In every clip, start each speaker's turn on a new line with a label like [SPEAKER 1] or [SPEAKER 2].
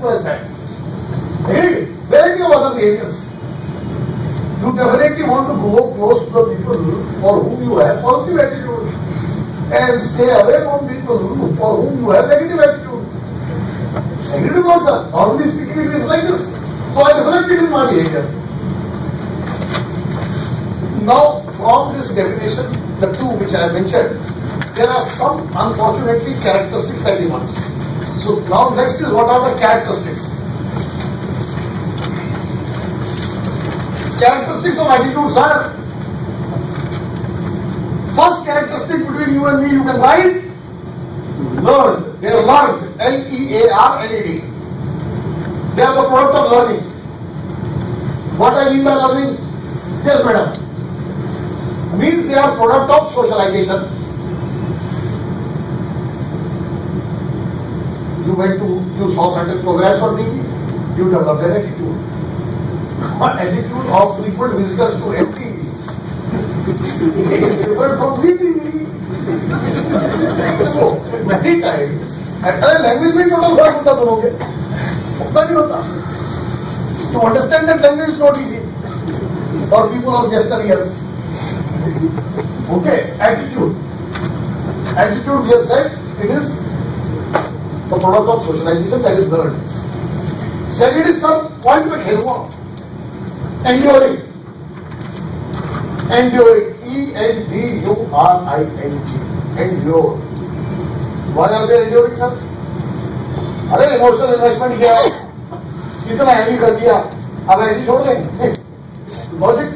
[SPEAKER 1] simple as that. Agreed? Variety of other behaviors. You definitely want to go close to the people for whom you have positive attitude and stay away from people for whom you have negative attitude. Agreed or sir? Normally speaking, it is like this. So I reflect it in my behavior. Now, from this definition, the two which I mentioned, there are some unfortunately characteristics that he wants. So now next is what are the characteristics? Characteristics of attitudes are, first characteristic between you and me, you can write, learned. They are learned, L-E-A-R-N-E-D. They are the product of learning. What I mean by learning? Yes, madam. Means they are product of socialization. You saw certain programs on TV, you developed an attitude. One attitude of frequent visitors to MTV is different from CTV. So, many times, entire language में total फर्क होता दोनों के, होता नहीं होता. To understand that language is not easy for people of yesteryears. Okay, attitude. Attitude, we have said, it is the product of socialization that is learned. Second is some point में खेलूँगा. Enduring. Enduring. E-N-D-U-R-I-N-G. Endure. Why are they enduring, sir? अरे emotional investment किया, कितना heavy कर दिया, अब ऐसे छोड़ देंगे. Logic.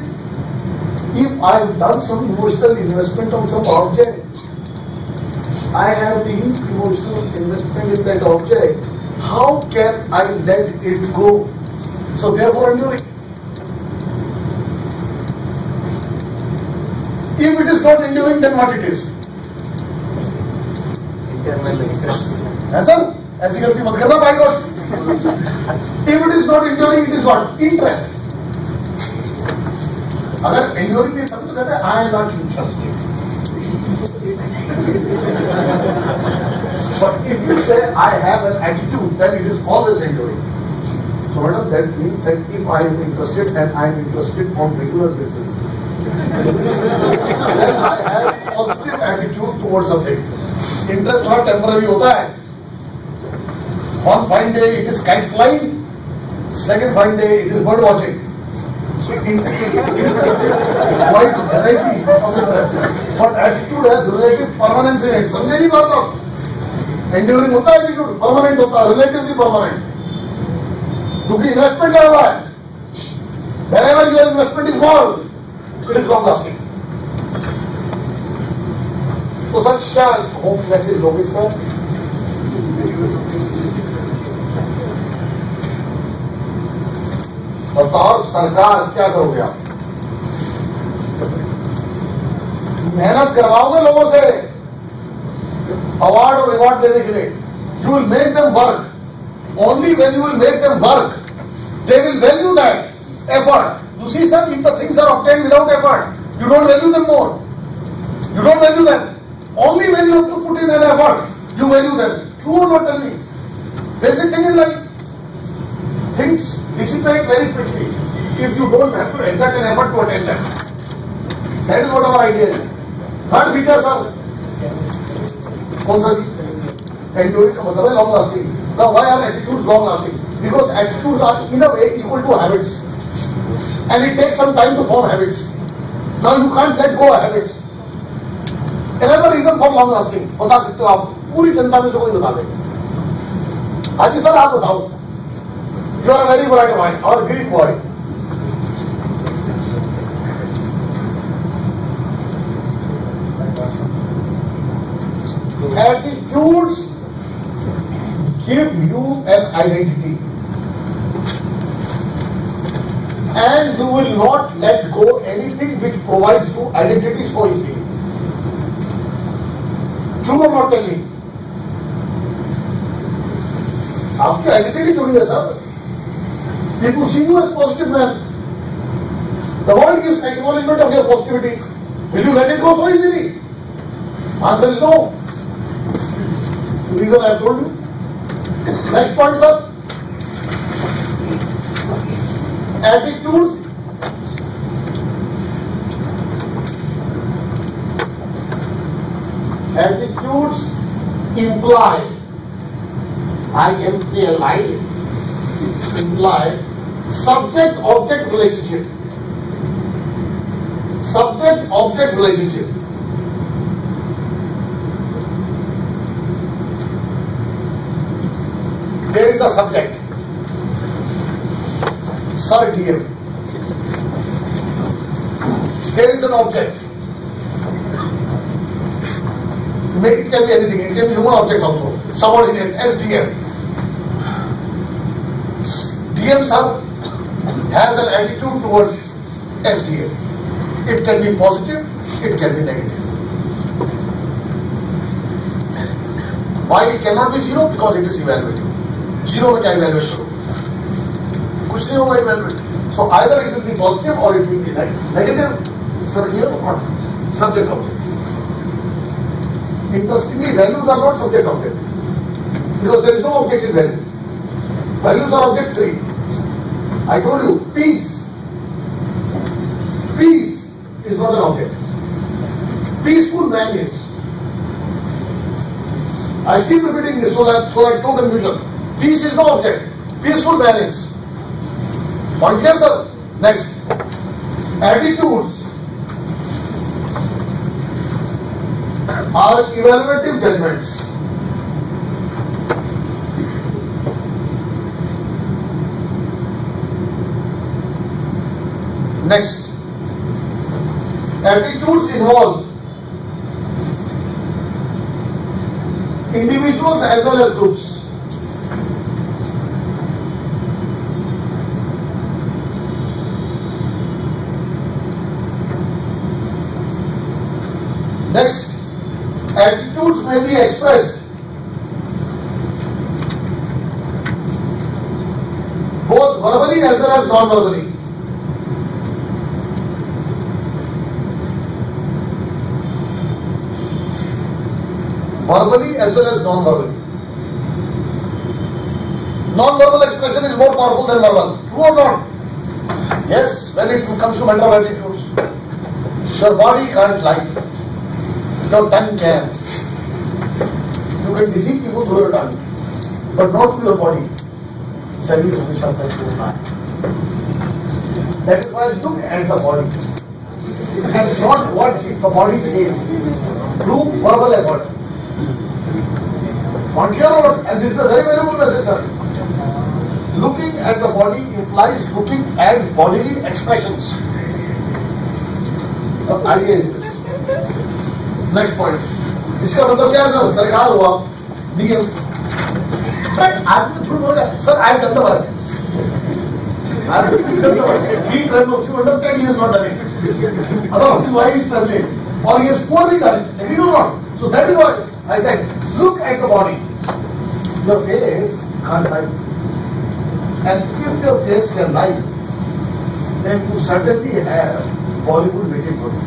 [SPEAKER 1] If I have done some emotional investment on some object, I have been emotional investment in that object. How can I let it go? So therefore enduring. If it is not enduring, then what it is?
[SPEAKER 2] Internal interest.
[SPEAKER 1] ऐसा ऐसी गलती मत करना भाई को. If it is not enduring, it is what? Interest. अगर enduring नहीं समझ तो कहते हैं I am not interested. But if you say I have an attitude, then it is always enduring. So madam, that means that if I am interested and I am interested on regular basis, then I have positive attitude towards something. Interest not temporary होता है. One fine day it is kite flying, second fine day it is bird watching. So quite variety of interest. But attitude has relative permanence in it. समझे नहीं बात आप? Enduring होता है attitude, permanent होता है, relatively permanent. क्योंकि investment क्या हुआ है? Wherever your investment is small, it is long lasting. तो सर क्या होम मैसेज लोगे सर? बताओ सरकार क्या करोगे आप? मेहनत करवाओगे लोगों से अवार्ड और रिवॉर्ड देने के लिए. You will make them work. Only when you will make them work, they will value that effort. You see, sir, if the things are obtained without effort, you don't value them more. You don't value them. Only when you have to put in an effort, you value them. True or not, tell me? Basic thing is like, things dissipate very quickly if you don't have to exert an effort to attain them. That is what our idea is. Third feature, sir. कौन सा? Enduring का मतलब है long lasting. Now, why are attitudes long lasting? Because attitudes are in a way equal to habits. And it takes some time to form habits. Now you can't let go of habits. Another reason for long lasting, बता सकते हो आप? पूरी जनता में से कोई बता देगा. हाजी सर आप बताओ. You are a very bright boy or Greek boy. Attitudes give you an identity. And you will not let go anything which provides you identity so easily. True or not, tell me? आपकी identity जुड़ी है sir. People see you as positive man. The world gives acknowledgement of your positivity. Will you let it go so easily? Answer is no. The reason I have told you. Next point, sir. Attitudes imply, imply subject-object relationship. Subject-object relationship. There is a subject, Sir DM. There is an object. It can be anything. It can be human object also. Subordinate, SDM. DM sir has an attitude towards SDM. It can be positive, it can be negative. Why it cannot be zero? Because it is evaluative. Zero में क्या evaluate करो? कुछ नहीं होगा evaluate. So either it will be positive or it will be negative. Sir, here or not? Subject object. Interestingly, values are not subject object because there is no object in value. Values are object free. I told you, peace. Peace is not an object. Peaceful man is. I keep repeating this so that no confusion. Peace is no object. Peaceful man is. Point clear, sir? Next. Attitudes are evaluative judgments. Next. Attitudes involve individuals as well as groups. Next, attitudes may be expressed both verbally as well as non-verbally. Verbally as well as non-verbally. Non-verbal expression is more powerful than verbal. True or not? Yes, when it comes to matter of attitudes. Your body can't lie. Your tongue can. You can deceive people through your tongue, but not through your body. That is why look at the body. And not what the body says. Through verbal effort. And this is a very valuable message, sir. Looking at the body implies looking at bodily expressions. The idea is this. Next point. इसका मतलब क्या है sir? सरकार हुआ नियम. आदमी झूठ बोल रहा है. Sir, I have done the work. I have done the work. He travels. You understand he has not done it. Otherwise, why he is traveling? Or he has poorly done it. He do not. So that is why I said, look at the body. Your face can't lie. And if your face can lie, then you certainly have Bollywood waiting for you.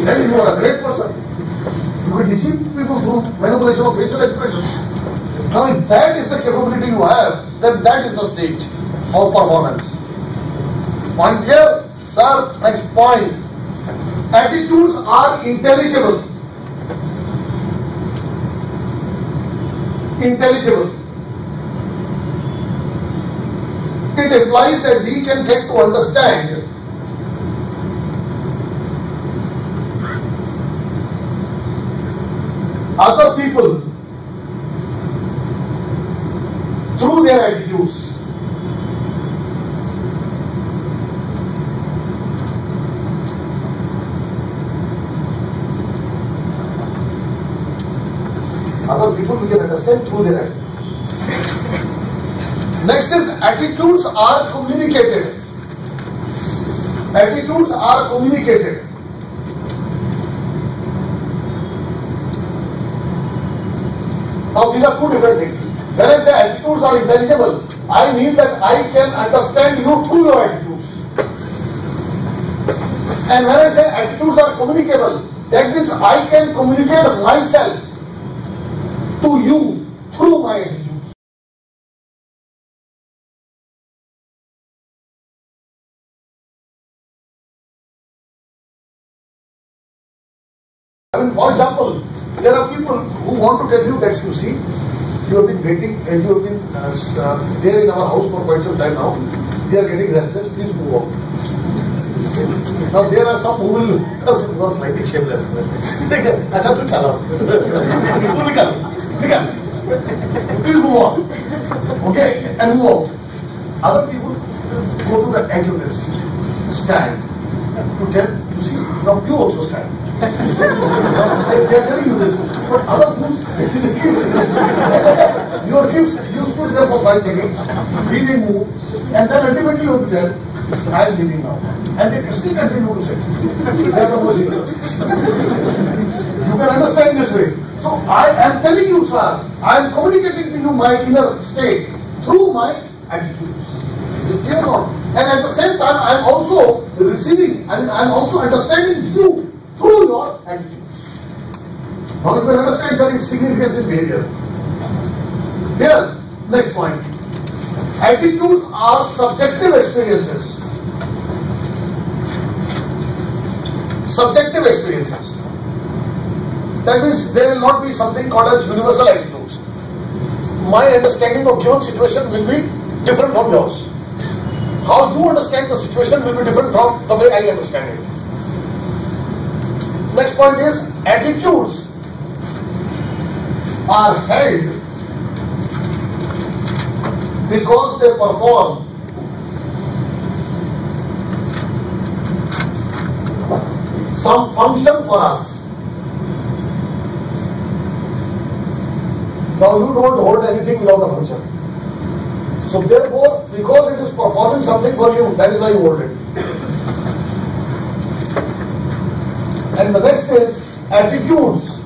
[SPEAKER 1] Then you are a great person. You can deceive people through manipulation of facial expressions. Now, if that is the capability you have, then that is the stage of performance. Point here, sir. Next point. Attitudes are intelligible. Intelligible. It implies that we can get to understand other people through their attitudes. Other people we can understand through their attitudes. Next is attitudes are communicated. Attitudes are communicated. Now these are two different things. When I say attitudes are intelligible, I mean that I can understand you through your attitudes. And when I say attitudes are communicable, that means I can communicate myself to you through my attitude. I mean, for example, there are people who want to tell you that you see, you have been waiting and you have been there in our house for quite some time now. We are getting restless. Please move out. Now there are some who will slightly shameless. Acha tu chala. Tu nikal. Please move on. Okay, and move out. Other people go to the edge of the seat, stand to tell. You see, now you also stand. They are telling you this, but other food, your kids, you stood there for 5 seconds, he didn't move, and then ultimately you have to tell, I am leaving now. And they still continue to say, they are the most dangerous. You can understand this way. So I am telling you, sir, I am communicating to you my inner state through my attitudes. Is it clear or not? And at the same time, I am also receiving, and I am also understanding you through your attitudes. Now you can understand, sir, its significance in behavior. Here, next point. Attitudes are subjective experiences. Subjective experiences. That means there will not be something called as universal attitudes. My understanding of given situation will be different from yours. How you understand the situation will be different from the way I understand it. Next point is, attitudes are held because they perform some function for us. Now you don't hold anything without a function. So therefore, because it is performing something for you, that is why you hold it. And the next is attitudes.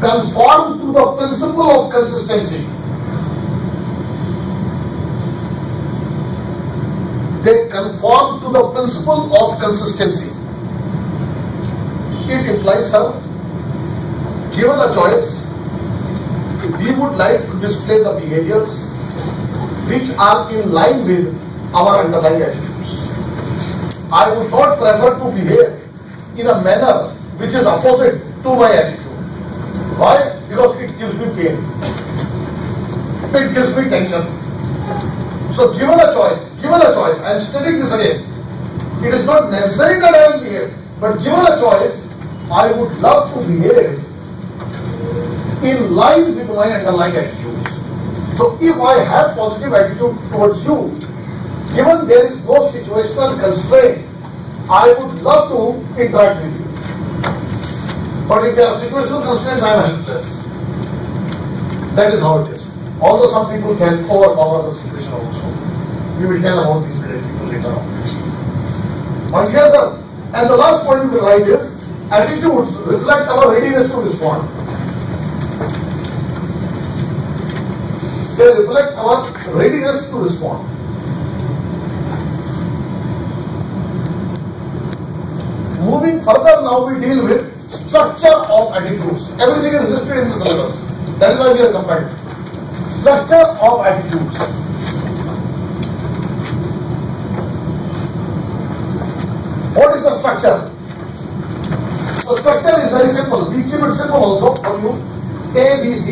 [SPEAKER 1] Conform to the principle of consistency. They conform to the principle of consistency. It implies, sir, given a choice, we would like to display the behaviors which are in line with our underlying attitudes. I would not prefer to behave in a manner which is opposite to my attitude. Why? Because it gives me pain. It gives me tension. So given a choice, I am stating this again. It is not necessary that I will behave, but given a choice, I would love to behave in line with my underlying attitudes. So if I have positive attitude towards you, given there is no situational constraint, I would love to interact with you. But if there are situational constraints, I am helpless. That is how it is. Although some people can overpower the situation also. We will tell about these great people later on. Okay, sir. And the last point we will write is, attitudes reflect our readiness to respond. They reflect our readiness to respond. Moving further, now we deal with structure of attitudes. Everything is listed in the syllabus. That is why we are combined. Structure of attitudes. What is the structure? The structure is very simple. We keep it simple also for you. A, B, C.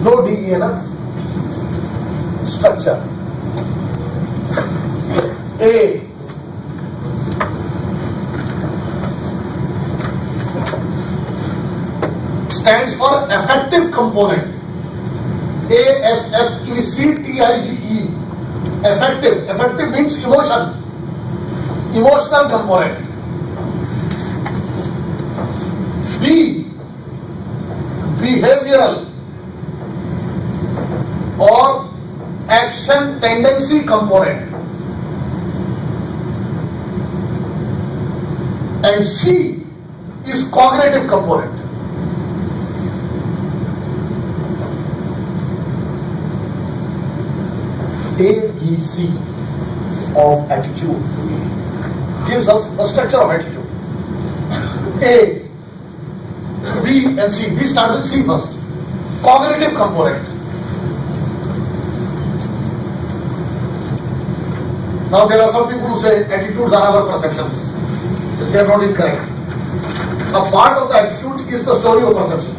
[SPEAKER 1] No D, E, N, F. Structure. A. Stands for affective component. A-F-F-E-C-T-I-V-E. Affective. Affective means emotion. Emotional component. B. Behavioral or action tendency component. And C is cognitive component. A, B, C of attitude gives us the structure of attitude. A, B and C. We start with C first. Cognitive component. Now there are some people who say attitudes are our perceptions. They are not incorrect. A part of the attitude is the story of perception.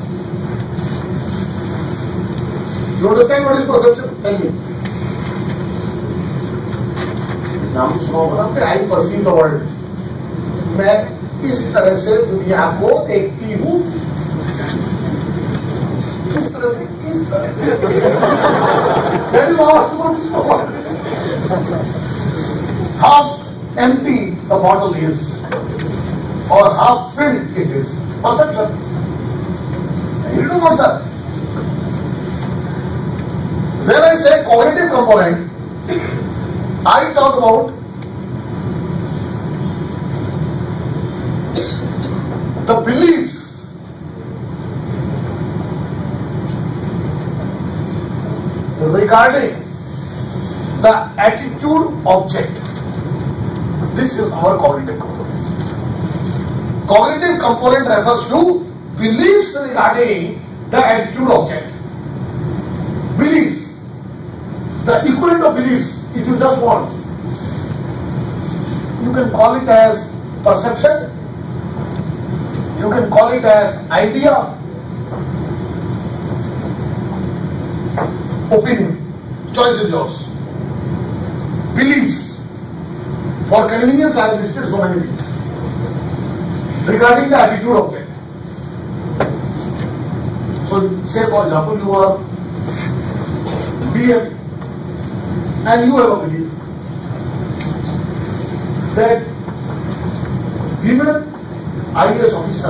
[SPEAKER 1] You understand what is perception? Tell me. नाम सुना होगा ना, I perceive the world. मैं इस तरह से दुनिया को देखती हूँ, इस तरह से, इस तरह से. That is all. Half empty the bottle is, or half filled it is. Perception. You do not, sir. When I say cognitive component, I talk about the beliefs regarding the attitude object. This is our cognitive component. Cognitive component refers to beliefs regarding the attitude object. Beliefs. The equivalent of beliefs, if you just want. You can call it as perception. You can call it as idea. Opinion. Choice is yours. Beliefs. For convenience, I have listed so many things. Regarding the attitude object. So, say for example, you are BM and you have a belief that women IAS officer